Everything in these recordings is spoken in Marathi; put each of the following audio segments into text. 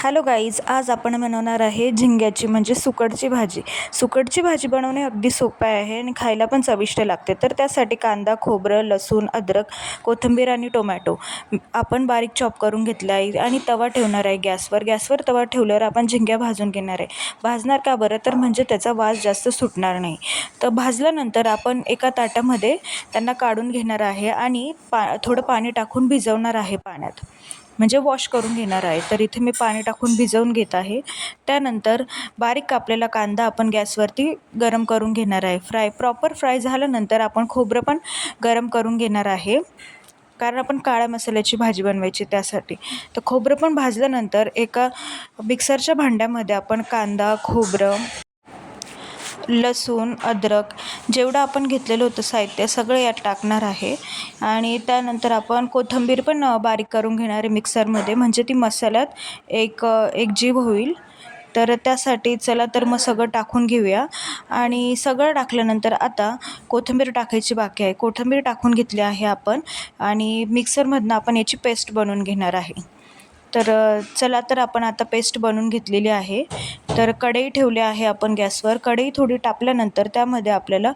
हॅलो गाईज, आज आपण बनवणार आहे झिंग्याची म्हणजे सुकटची भाजी. सुकटची भाजी बनवणे अगदी सोपे आहे आणि खायला पण चविष्ट लागते. तर त्यासाठी कांदा, खोबरं, लसूण, अद्रक, कोथिंबीर आणि टोमॅटो आपण बारीक चॉप करून घेतला आहे आणि तवा ठेवणार आहे गॅसवर तवा ठेवल्यावर आपण झिंग्या भाजून घेणार आहे. भाजणार का बरं, तर म्हणजे त्याचा वास जास्त सुटणार नाही. तर भाजल्यानंतर आपण एका ताटामध्ये त्यांना काढून घेणार आहे आणि थोडं पाणी टाकून भिजवणार आहे पाण्यात, म्हणजे वॉश करून घेणार आहे. तर इथे मी पाणी टाकून भिजवून घेत आहे. त्यानंतर बारीक कापलेला कांदा आपण गॅसवरती गरम करून घेणार आहे. प्रॉपर फ्राय झाल्यानंतर आपण खोबरं पण गरम करून घेणार आहे, कारण आपण काळ्या मसाल्याची भाजी बनवायची त्यासाठी. तर खोबरं पण भाजल्यानंतर एका मिक्सरच्या भांड्यामध्ये आपण कांदा, खोबरं, लसूण, अद्रक जेवढं आपण घेतलेलं होतं साहित्य सगळं यात टाकणार आहे. आणि त्यानंतर आपण कोथिंबीर पण बारीक करून घेणार आहे मिक्सरमध्ये, म्हणजे ती मसाल्यात एक जीव होईल. तर त्यासाठी चला तर मग सगळं टाकून घेऊया. आणि सगळं टाकल्यानंतर आता कोथिंबीर टाकायची बाकी आहे. कोथिंबीर टाकून घेतली आहे आपण आणि मिक्सरमधनं आपण याची पेस्ट बनवून घेणार आहे. तर चला तर आपण आता पेस्ट बनवून घेतलेली आहे. तर कढई ठेवली आहे आपण गॅसवर. कढई थोडी तापल्यानंतर त्यामध्ये आपल्याला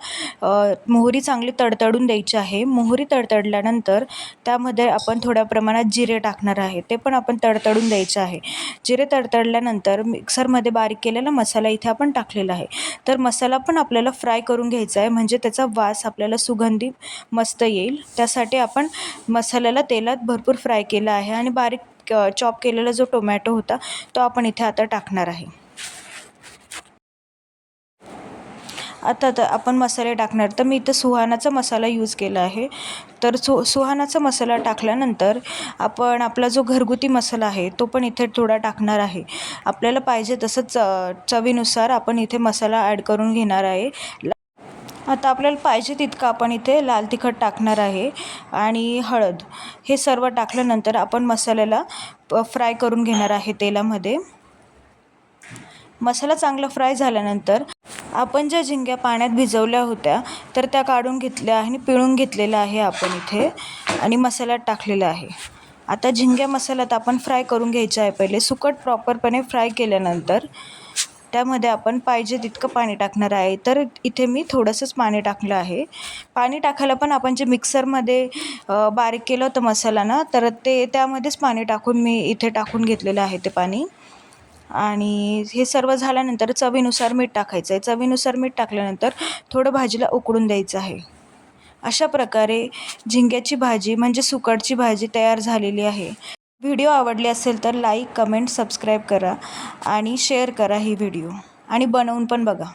मोहरी चांगली तडतडून द्यायची आहे. मोहरी तडतडल्यानंतर त्यामध्ये आपण थोड्या प्रमाणात जिरे टाकणार आहे, ते पण आपण तडतडून द्यायचे आहे. जिरे तडतडल्यानंतर मिक्सरमध्ये बारीक केलेला मसाला इथे आपण टाकलेला आहे. तर मसाला पण आपल्याला फ्राय करून घ्यायचा आहे, म्हणजे त्याचा वास आपल्याला सुगंधी मस्त येईल. त्यासाठी आपण मसाल्याला तेलात भरपूर फ्राय केला आहे. आणि बारीक चॉप केलेला जो टोमॅटो होता तो आपण इथे आता टाकणार आहे. आता आपण मसाले टाकणार. तर मी इथं सुहानाचा मसाला यूज केला आहे. तर सुहानाचा मसाला टाकल्यानंतर आपण आपला जो घरगुती मसाला आहे तो पण इथे थोडा टाकणार आहे. आपल्याला पाहिजे तसंच चवीनुसार आपण इथे मसाला ॲड करून घेणार आहे. आता आपल्याला पाहिजे तितकं आपण इथे लाल तिखट टाकणार आहे आणि हळद. हे सर्व टाकल्यानंतर आपण मसाल्याला फ्राय करून घेणार आहे तेलामध्ये. मसाला चांगला फ्राय झाल्यानंतर आपण ज्या झिंग्या पाण्यात भिजवल्या होत्या तर त्या काढून घेतल्या आणि पिळून घेतलेल्या आहे आपण इथे आणि मसाल्यात टाकलेला आहे. आता झिंग्या मसाल्यात आपण फ्राय करून घ्यायचं आहे. पहिले सुकट प्रॉपरपणे फ्राय केल्यानंतर त्यामध्ये आपण पाहिजे तितकं पाणी टाकणार आहे. तर इथे मी थोडंसंच पाणी टाकलं आहे. पाणी टाकायला पण आपण जे मिक्सरमध्ये बारीक केलं होतं मसाला ना, तर त्यामध्येच पाणी टाकून मी इथे टाकून घेतलेलं आहे ते पाणी. आणि हे सर्व झाल्यानंतर चवीनुसार मीठ टाकायचं आहे. चवीनुसार मीठ टाकल्यानंतर थोडं भाजीला उकळून द्यायचं आहे. अशा प्रकारे झिंग्याची भाजी म्हणजे सुकटची भाजी तयार झालेली आहे. व्हिडिओ आवडली असेल तर लाईक, कमेंट, सबस्क्राईब करा आणि शेअर करा ही व्हिडिओ आणि बनवून पण बघा.